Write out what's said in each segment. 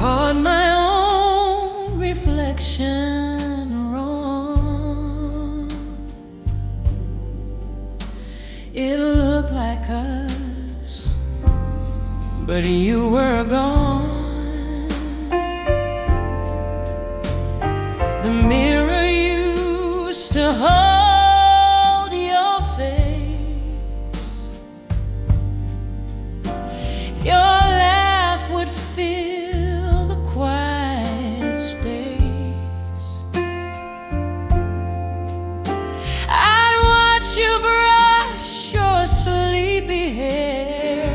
caught my own reflection wrong. It looked like us, but you were gone. The mirror used to hold your face. Your laugh would fill the quiet space. I'd watch you brush your sleepy hair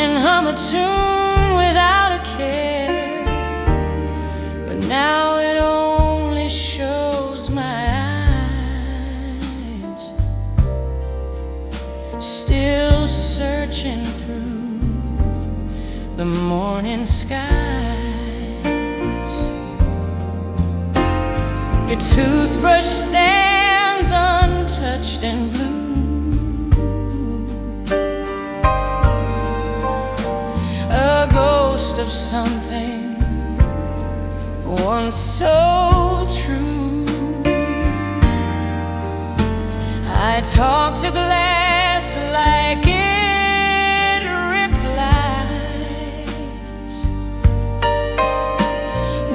and hum a tune without a care. But now it only shows my eyes, still searching through the morning skies. Your toothbrush stands untouched and blue, a ghost of something once so true. I talk to glass like it replies,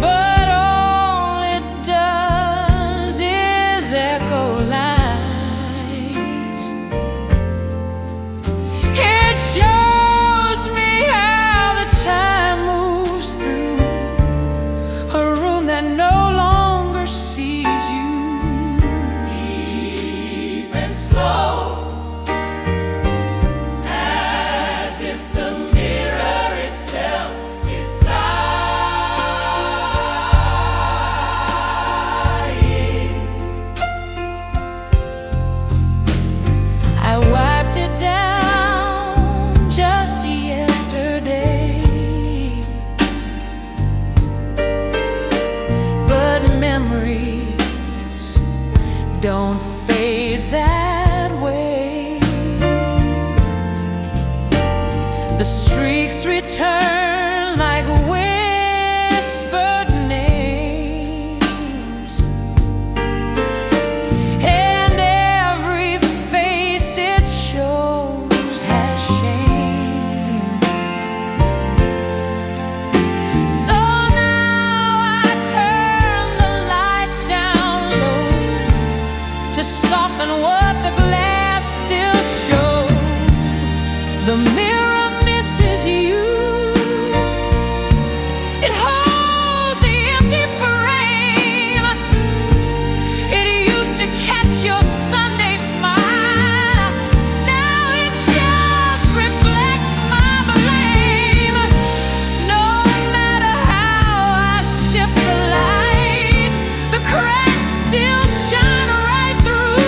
but all it does is echo lies. It shows me how the time moves through a room that no longer sees you. Deep and slow, as if the mirror itself is sighing. I wiped it down just yesterday, but memories don't fade that way. The streaks return like whispered names, and every face it shows has shame. So now I turn the lights down low to soften what the glass still shows. The mirror misses you. It holds the empty frame. It used to catch your Sunday smile. Now it just reflects my blame. No matter how I shift the light, the cracks still shine right through.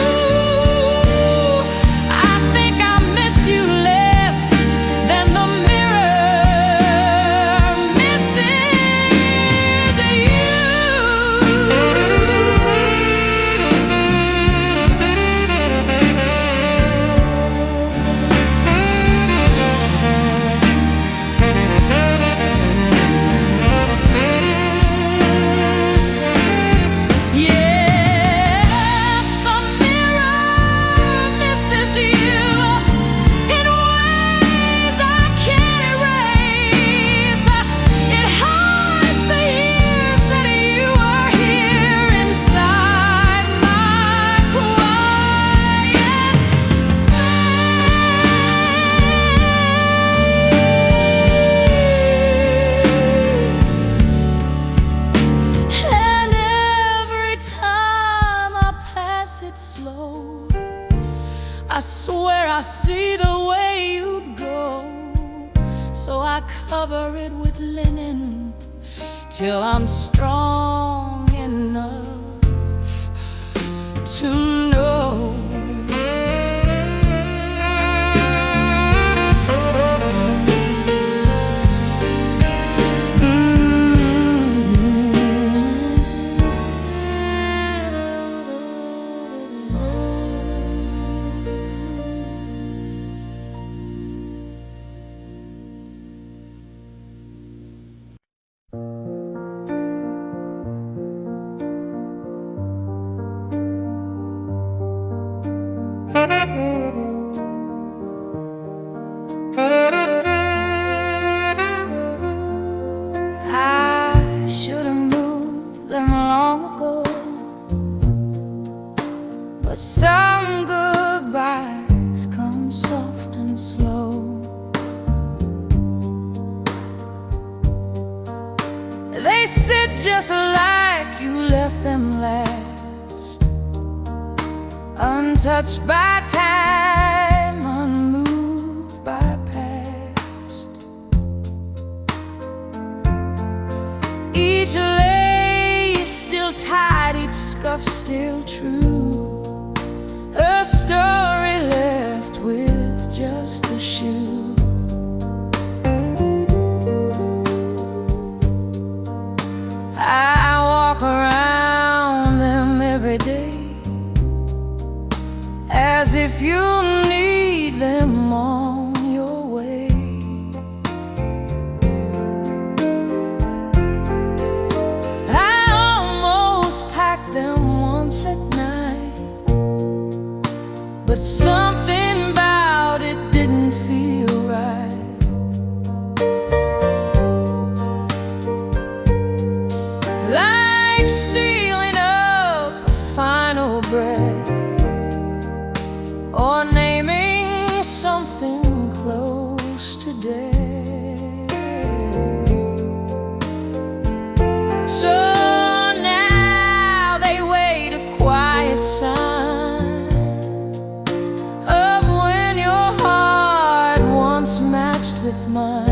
I think I miss you less than the mirror misses you. Yes, the mirror misses you in ways I can't erase. It hides the years that you were here inside my quiet face. And every time I pass it slow, I swear I see the way you'd go. So I cover it with linen till I'm strong enough to just like you left them last, untouched by time, unmoved by past. Each lace still tied, each scuff still true, a story left with just the shoe. I walk around them every day, as if you need them on your way. I almost packed them once at night, but something about it didn't feel right. Like sealing up a final breath, or naming something close to death. So now they wait a quiet sign of when your heart once matched with mine.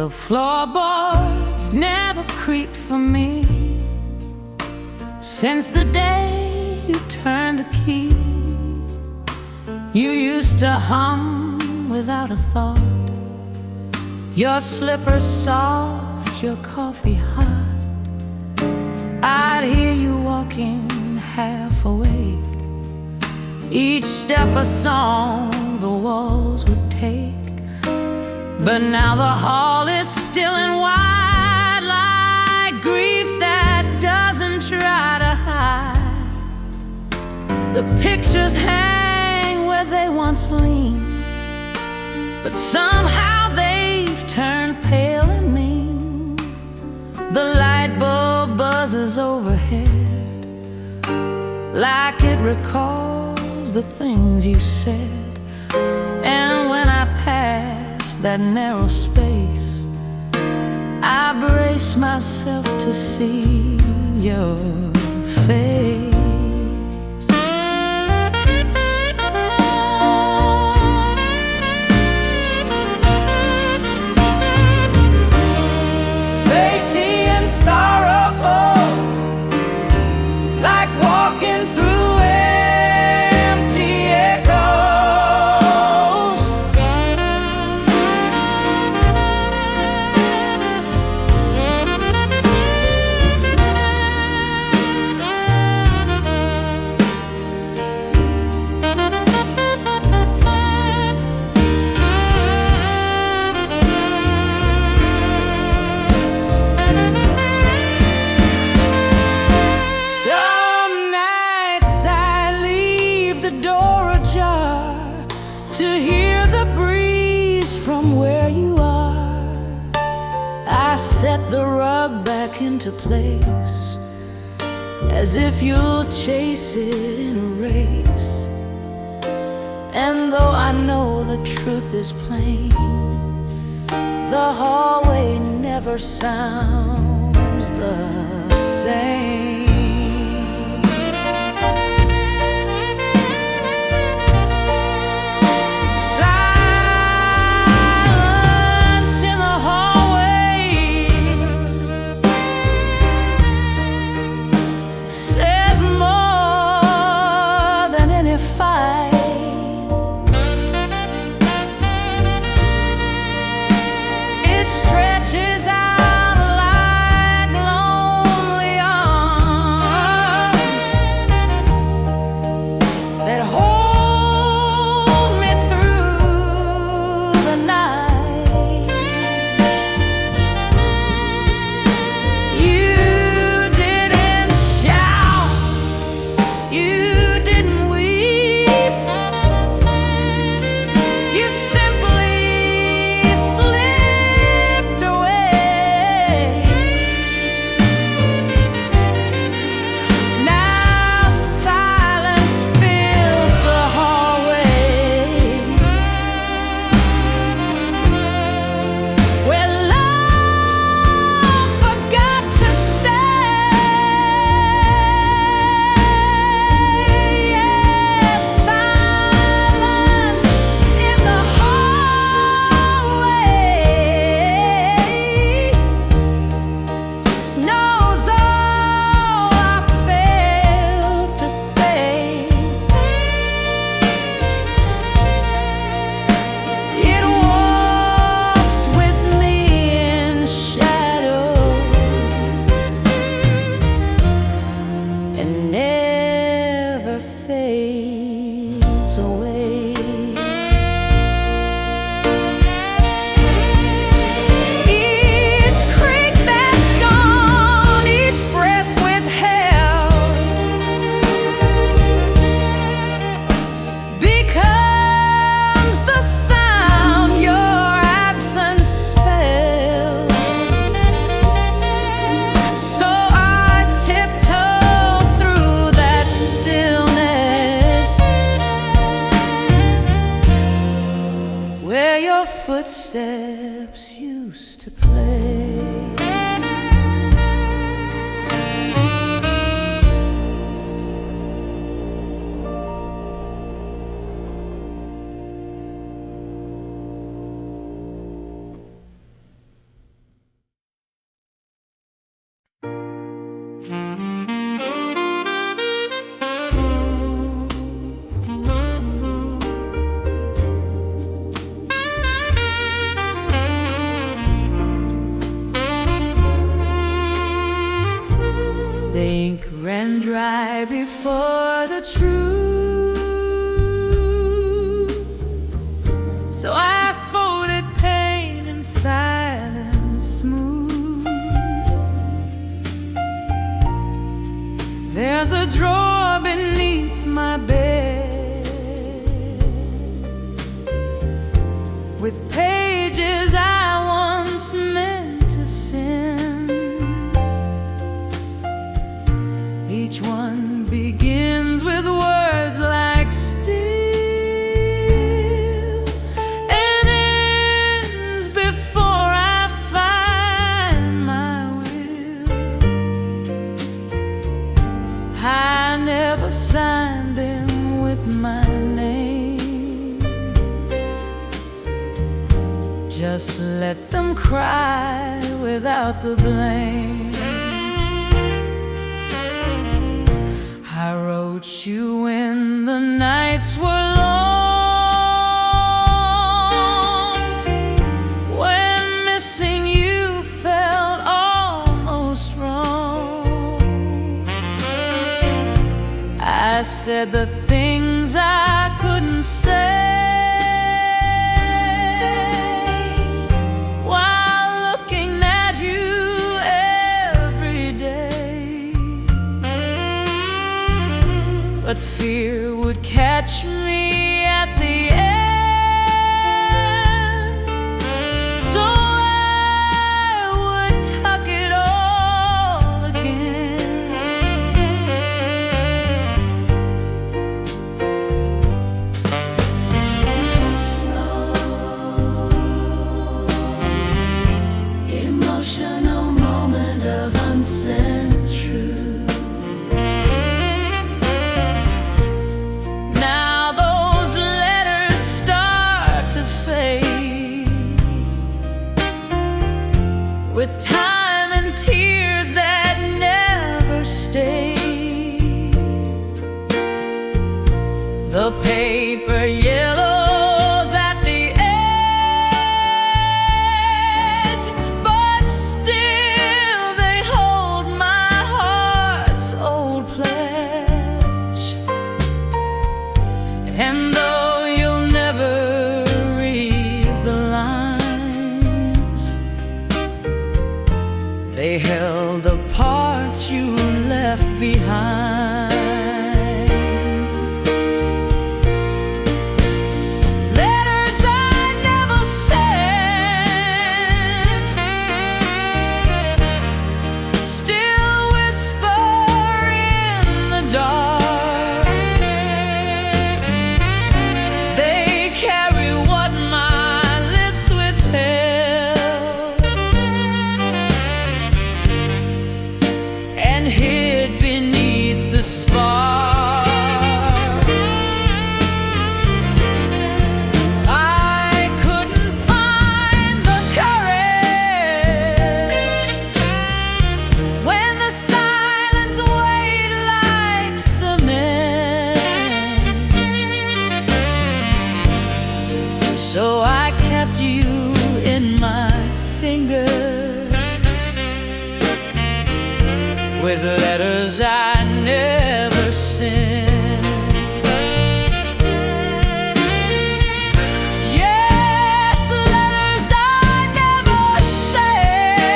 The floorboards never creaked for me since the day you turned the key. You used to hum without a thought, your slippers soft, your coffee hot. I'd hear you walking half awake, each step a song the walls would take. But now the hall is still and wide, like grief that doesn't try to hide. The pictures hang where they once leaned, but somehow they've turned pale and mean. The light bulb buzzes overhead, like it recalls the things you said. And when I pass that narrow space, I brace myself to see your face. Spacey and sorrowful, like walking through empty echoes. Some nights I leave the door ajar to hear the breeze from where you are. I set the rug back into place, as if you'll chase it in a race. And though I know the truth is plain, the hallway never sounds the same. Silence in the hallway says more than any fight. It stretches out like lonely arms that hold me through the night. You didn't shout, you didn't weep, you simply slipped away. Now silence fills the hallway, where love forgot to stay. Yes, silence in the hallway knows all I failed to say. It walks with me in shadows and never fades away. Each creak that's gone, each breath withheld, becomes the sound your absence spelled. So I tiptoe through that stillness, where your footsteps used to play. drawer beneath my bed with pages I once meant to send. Each one begins with words like still and ends before I find my will. I never signed them with my name. Just let them cry without the blame. I wrote you when the nights were long, when missing you felt almost wrong. I said the things I couldn't say while looking at you every day. But fear would catch me at the end, so I would tuck it all again. Emotional moment of unsaid truth. Now those letters start to fade with time and tears that never stay. The paper yellows at the edge, but still they hold my heart's old pledge. And though you'll never read the lines, they held the parts you left behind. Letters I never sent still whisper in the dark. They carry what my lips withheld and hid beneath the spark. I couldn't find the courage when the silence weighed like cement. So I kept you in my fingers with letters I never sent. Yes, letters I never sent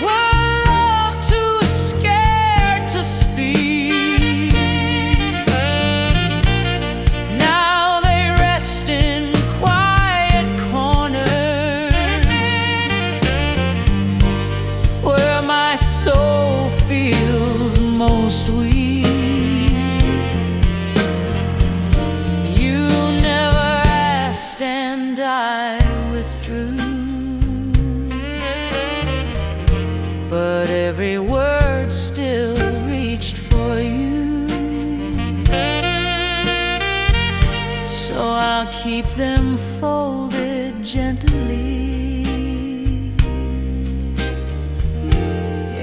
were love too scared to speak. Now they rest in quiet corners where my soul feels most weak. You never asked and I withdrew, but every word still reached for you. So I'll keep them folded gently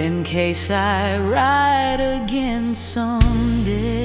in case I write again someday.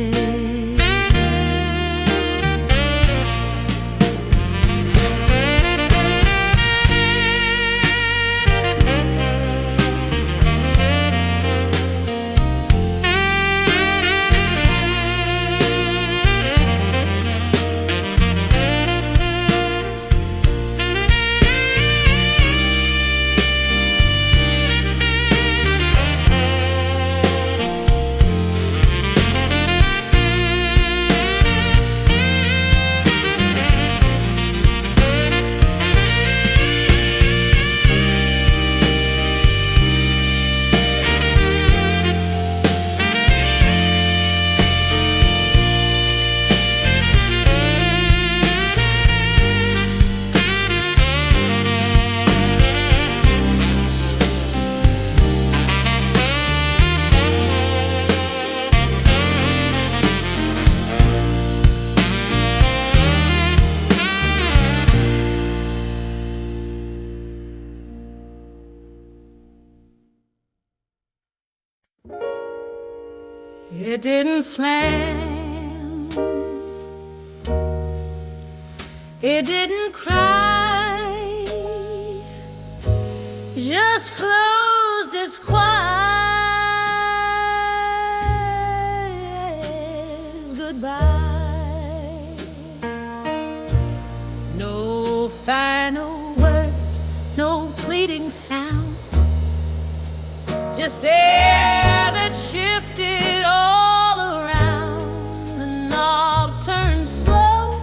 it didn't slam, it didn't cry, just closed its quiet goodbye. No final word, no pleading sound, just air that shifted all around. The knob turned slow,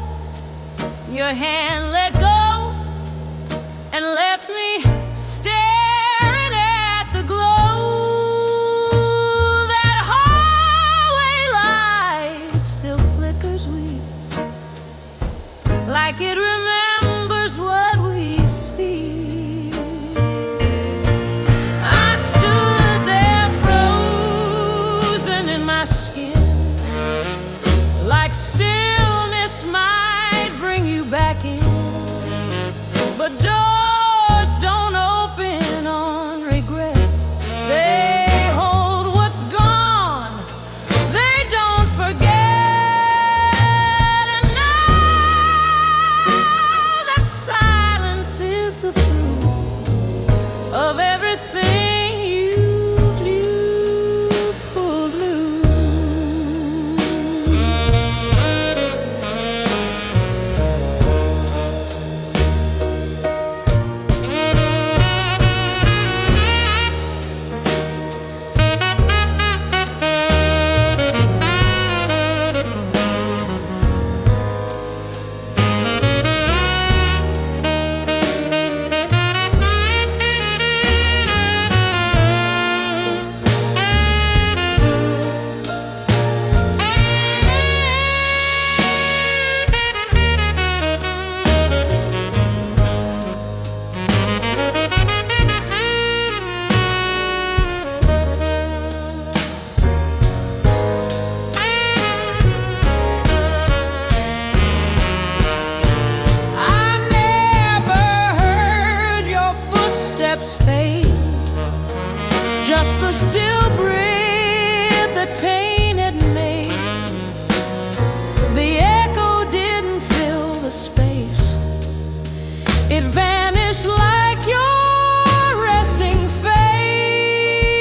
your hand let go and left me staring at the glow. That hallway light still flickers weak, like it remembers what we speak. I stood there frozen in my skin, like stillness might bring you back in. But doors don't open on regret, they hold what's gone, they don't forget. And now that silence is the proof of everything you pulled loose. Just the still breath that pain had made. The echo didn't fill the space, it vanished like your resting face.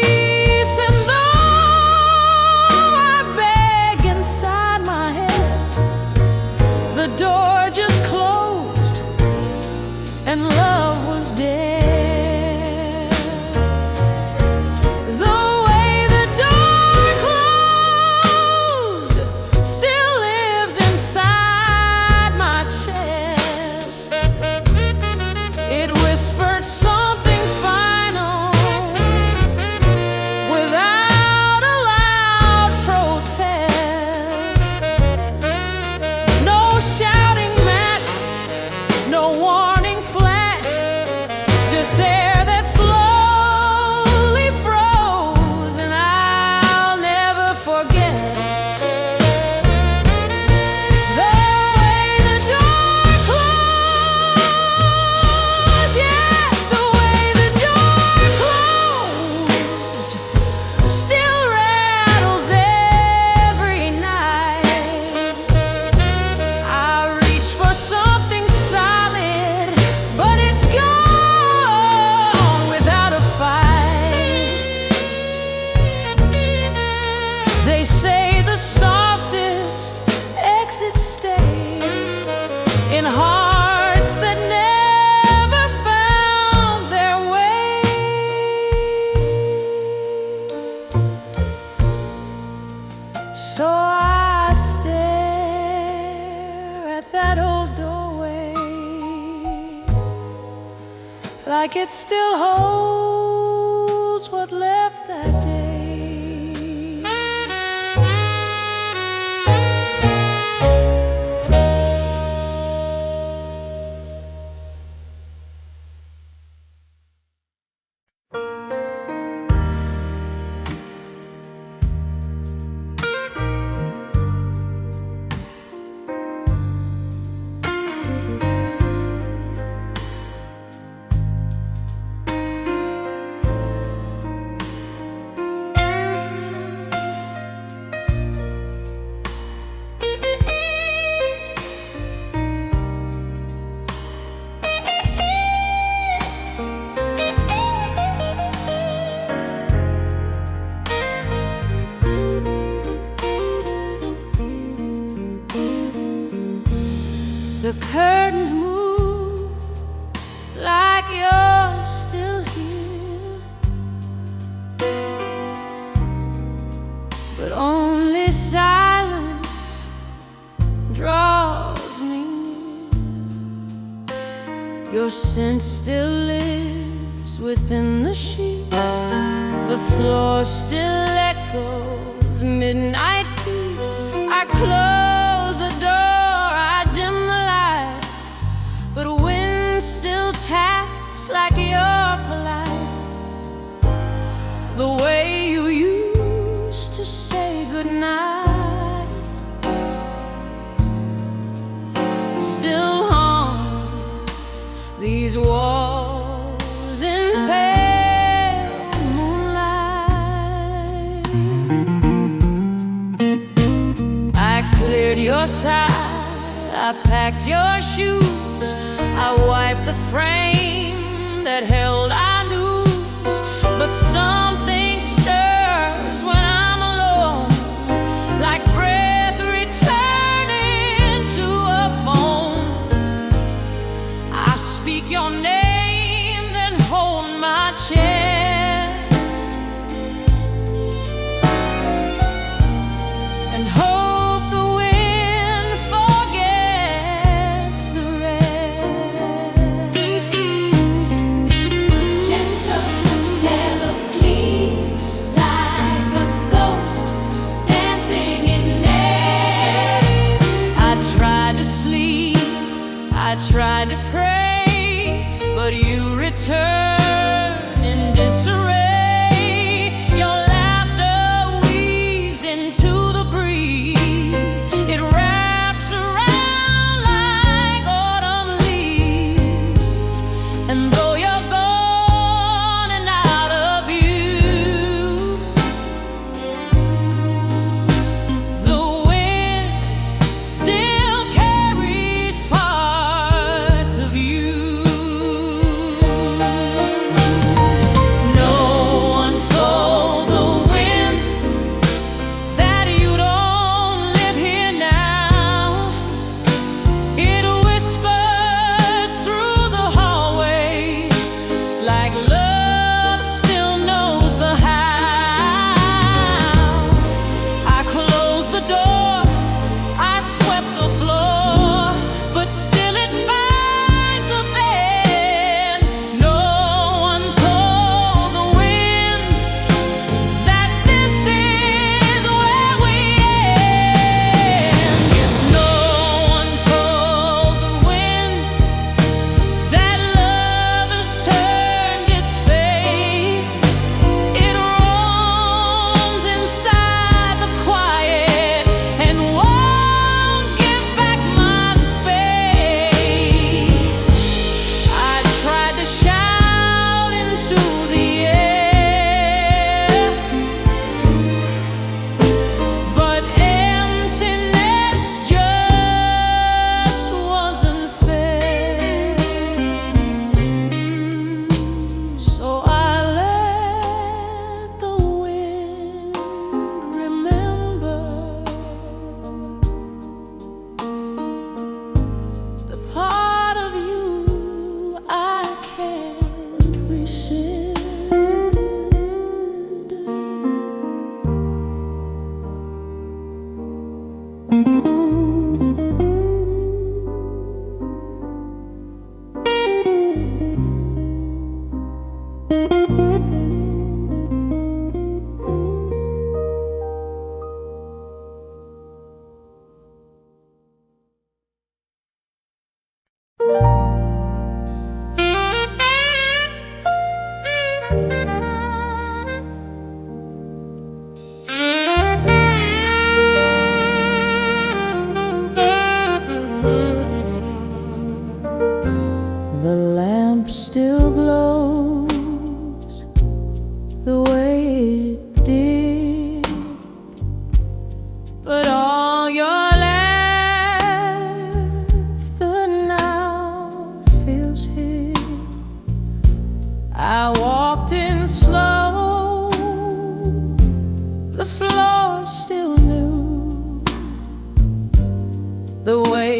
And though I beg inside my head, the door just closed and love was dead. They say the softest exits stay in hearts that never found their way. So I stare at that old doorway, like it still holds what left that day. The curtains move like you're still here, but only silence draws me near. Your scent still lives within the sheets, the floor still echoes midnight feet. I close the door, I dim the light, but wind still taps like you're polite, the way you used to say goodnight still haunts these walls in pale moonlight. I cleared your side, I packed your shoes, I wiped the frame that held our news, but something stirs when I'm alone, like breath returning to a phone. I speak your name, then hold my chest and hope the wind forgets the rest. Gentle melody, like a ghost dancing in air. I tried to sleep, I tried to pray, but you return in disarray. Your laughter weaves into the breeze, it wraps around like autumn leaves, and though you're gone and out of view, the wind still carries parts of you.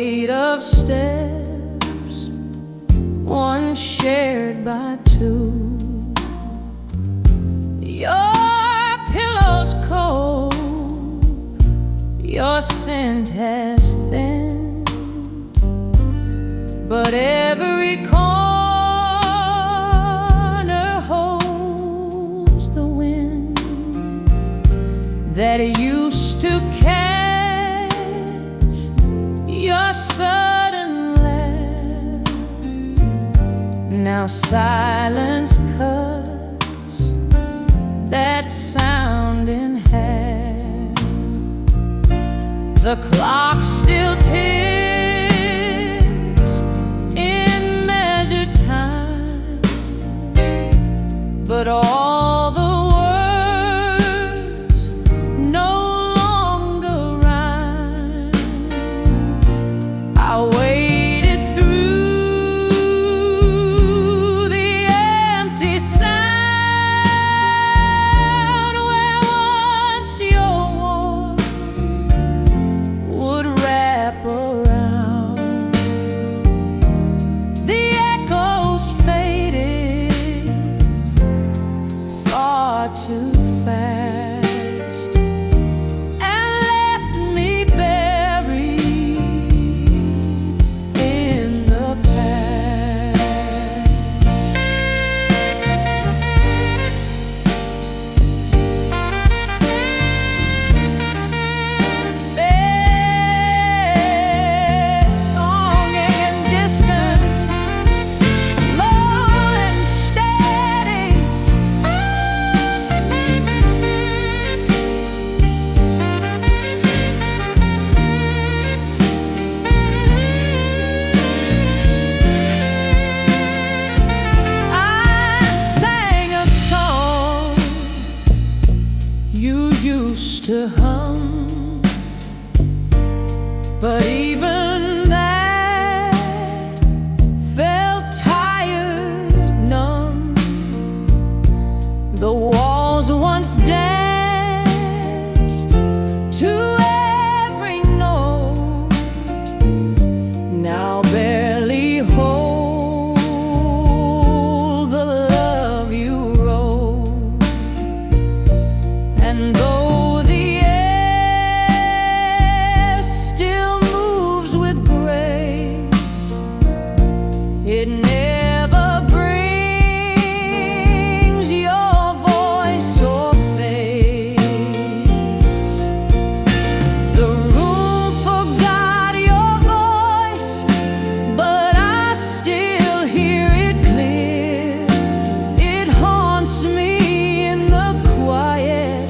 flight of steps, one shared by two. Your pillow's cold, your scent has thinned, but every corner holds the wind that used to catch your sudden laugh. Now silence cuts that sound in half. The clock still ticks in measured time, but all the words no longer rhyme. I waited through the empty sound where once your warmth would wrap around. The echoes faded far too fast and left me buried in the past. Long and distant, slow and steady, I sang a song you used to hum, but even that felt tired, numb. The walls once danced to every note, now barely hold the love you wrote. And though the air still moves with grace, it never brings your voice or face. The room forgot your voice, but I still hear it clear. It haunts me in the quiet,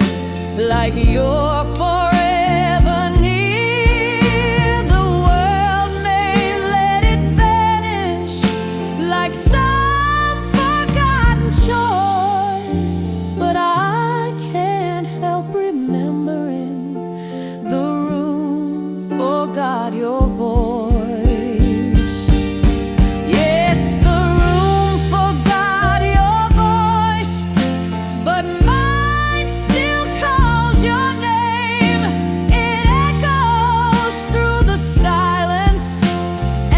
like you're forever near. The world may let it vanish like some forgotten choice, but I can't help remembering the room forgot your voice. Yes, the room forgot your voice, but mine still calls your name. It echoes through the silence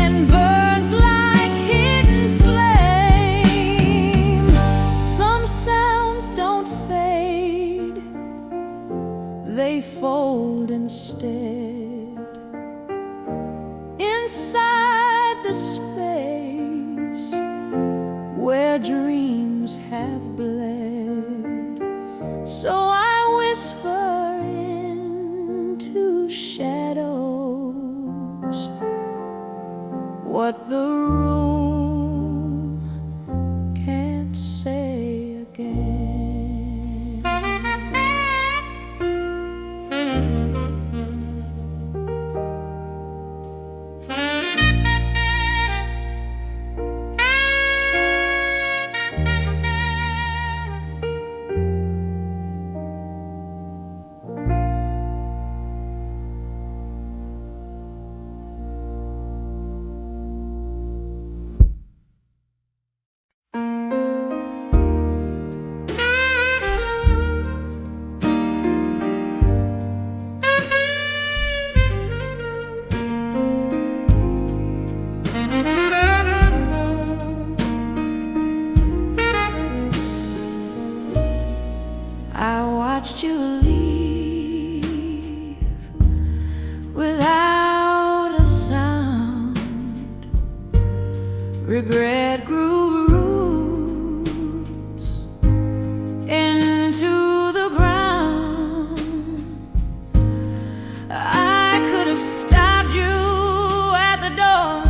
and burns like hidden flame. Some sounds don't fade, they fold instead inside the space where dreams have bled. So I whisper into shadows what the room can't say again. regret grew roots into the ground. I could have stopped you at the door,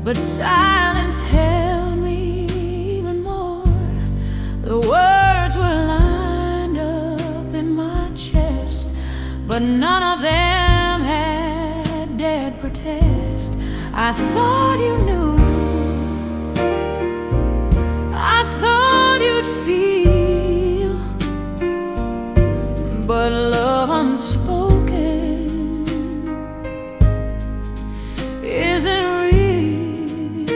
but silence held me even more. The words were lined up in my chest, but none of them had dared protest. I thought you knew, I thought you'd feel, but love unspoken isn't real.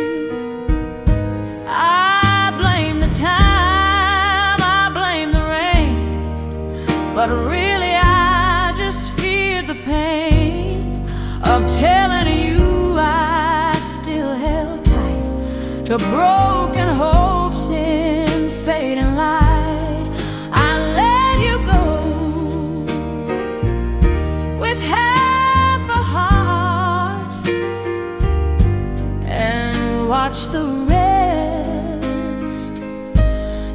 I blame the time, I blame the rain, but really I just feared the pain of telling you I still held tight to broken hopes in fading light. I let you go with half a heart and watch the rest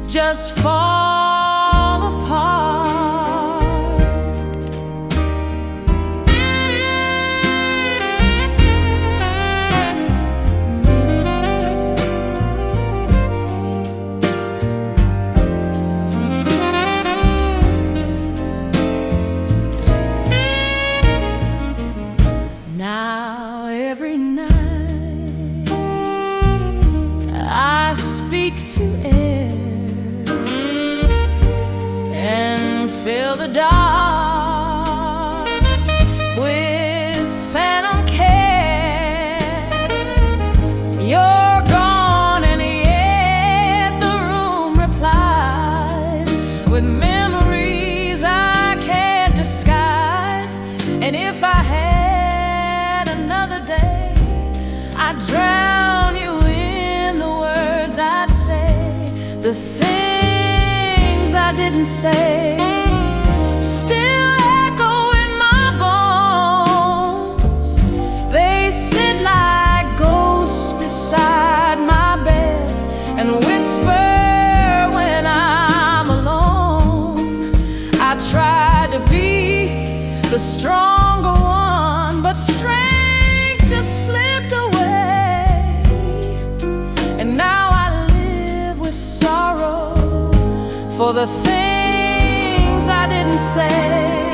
just fall apart. Now every night I speak to air and fill the dark with phantom care. You're gone and yet the room replies with memories I can't disguise. And if I had another day, I'd drown you in the words I'd say. The things I didn't say still echo in my bones. They sit like ghosts beside my bed and whisper when I'm alone. I tried to be the stronger one, but strength just slipped away. And now I live with sorrow for the things I didn't say.